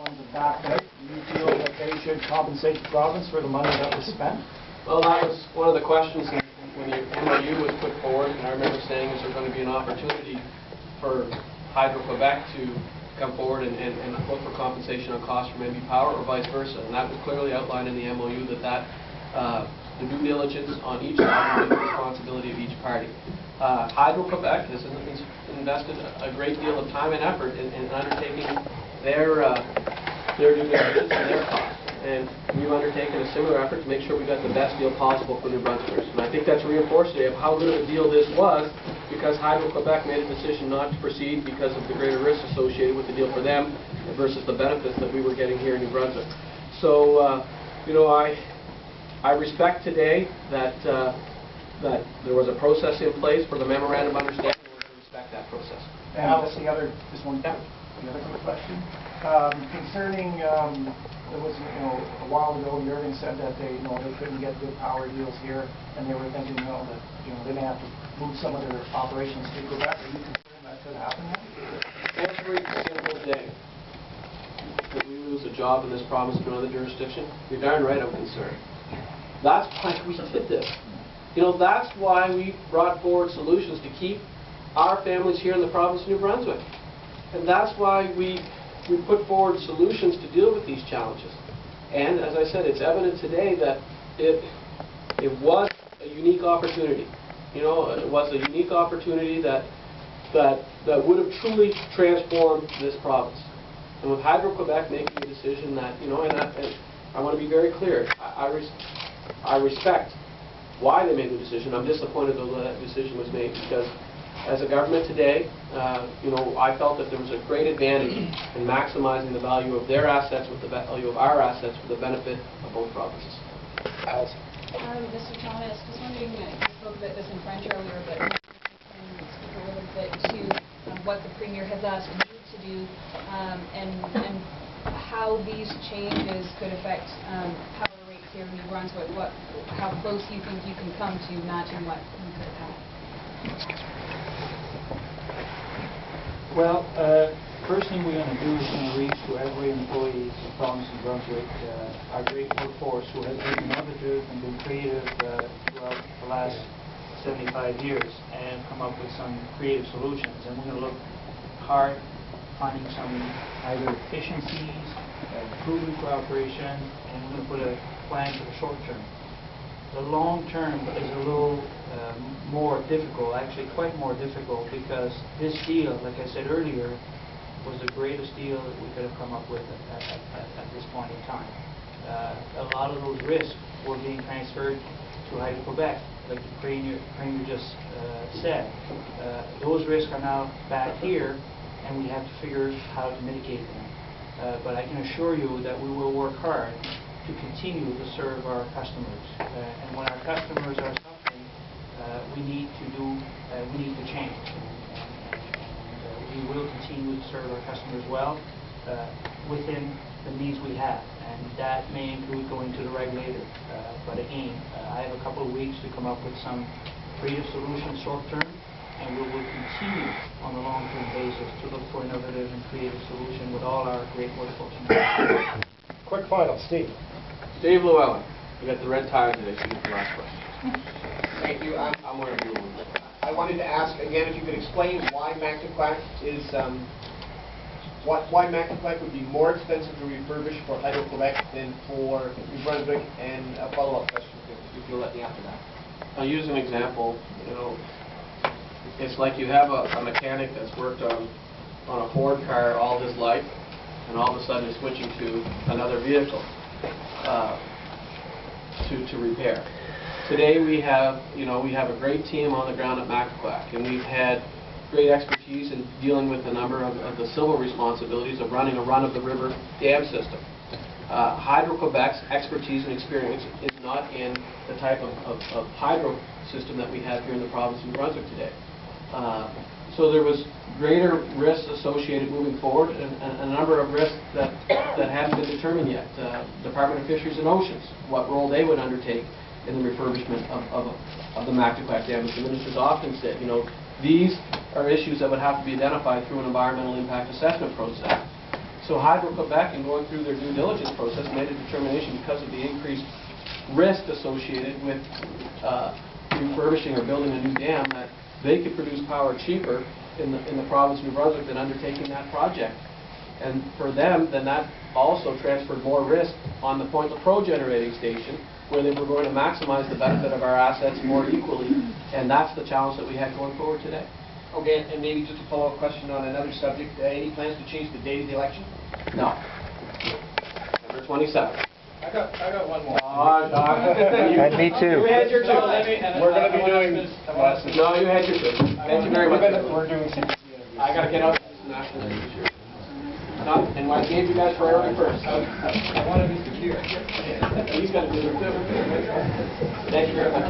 ones that backed out, do you feel that they should compensate the province for the money that was spent? Well, that was one of the questions when the MOU was put forward, and I remember saying, is there going to be an opportunity for Hydro-Quebec to come forward and look for compensation on costs from NB Power or vice versa? And that was clearly outlined in the MOU that the due diligence on each side would be the responsibility of each party. Hydro-Quebec has invested a great deal of time and effort in undertaking their due diligence and their costs. And we've undertaken a similar effort to make sure we got the best deal possible for New Brunswickers. And I think that's reinforced today of how good of a deal this was, because Hydro-Quebec made a decision not to proceed because of the greater risks associated with the deal for them versus the benefits that we were getting here in New Brunswick. So, you know, I respect today that that there was a process in place for the memorandum of understanding, and we're going to respect that process. And just the other quick question concerning. There was, a while ago, Jurgen said that they couldn't get good power deals here, and they were thinking, that they may have to move some of their operations to Quebec. Are you concerned that could happen now? Every single day that we lose a job in this province to another jurisdiction, you're darn right I'm concerned. That's why we did this. That's why we brought forward solutions to keep our families here in the province of New Brunswick. And that's why we put forward solutions to deal with these challenges. And as I said, it's evident today that it was a unique opportunity. It was a unique opportunity that would have truly transformed this province. And with Hydro-Quebec making a decision that, and I want to be very clear, I respect why they made the decision. I'm disappointed though that decision was made, because as a government today, I felt that there was a great advantage in maximizing the value of their assets with the value of our assets for the benefit of both provinces. Mr. Thomas, just wondering, you spoke about this in French earlier, but can you speak a little bit to what the Premier has asked you to do and how these changes could affect power rates here in New Brunswick? How close you think you can come to matching what you could have? Well, first thing we're going to do is going to reach to every employee of the province of Brunswick, our great workforce who has been innovative and been creative throughout the last 75 years, and come up with some creative solutions. And we're going to look hard finding some either efficiencies, improving cooperation, and we're going to put a plan for the short term. The long term is a little more difficult, actually quite more difficult, because this deal, like I said earlier, was the greatest deal that we could have come up with at this point in time. A lot of those risks were being transferred to Hydro-Quebec, like the Premier just said. Those risks are now back here, and we have to figure how to mitigate them. But I can assure you that we will work hard to continue to serve our customers. And when our customers are suffering, we need to change. And we will continue to serve our customers well within the needs we have. And that may include going to the regulator. But again, I have a couple of weeks to come up with some creative solutions short term, and we will continue on a long-term basis to look for innovative and creative solution with all our great workforce. Quick final, Steve. Steve Llewellyn, you got the red tie today, so you get the last question. Thank you. I'm wearing blue one. I wanted to ask again if you could explain why Mactaquac is why Mactaquac would be more expensive to refurbish for Hydro-Quebec than for New Brunswick, and a follow-up question if you'll let me after that. I'll use an example. It's like you have a mechanic that's worked on a Ford car all his life, and all of a sudden is switching to another vehicle to repair. Today we have a great team on the ground at Mactaquac, and we've had great expertise in dealing with a number of the civil responsibilities of running a run-of-the-river dam system. Hydro-Quebec's expertise and experience is not in the type of hydro system that we have here in the province of New Brunswick today. So there was greater risks associated moving forward, and a number of risks that haven't been determined yet. Department of Fisheries and Oceans, what role they would undertake in the refurbishment of the Mactaquac Dam. As the minister's often said, these are issues that would have to be identified through an environmental impact assessment process. So Hydro-Quebec, in going through their due diligence process, made a determination because of the increased risk associated with refurbishing or building a new dam, that they could produce power cheaper in the province of New Brunswick than undertaking that project. And for them, then that also transferred more risk on the Point Lepreau generating station, where they were going to maximize the benefit of our assets more equally. And that's the challenge that we had going forward today. Okay, and maybe just a follow-up question on another subject. Any plans to change the date of the election? No. Number 27. I got one more. And me too. You had your two. We're going to be doing... No, you had your two. Thank you very much. We're doing CPC interviews. I got to get out. National news here. And I gave you guys priority first. I want to be secure. He's got to do it too. Thank you very much.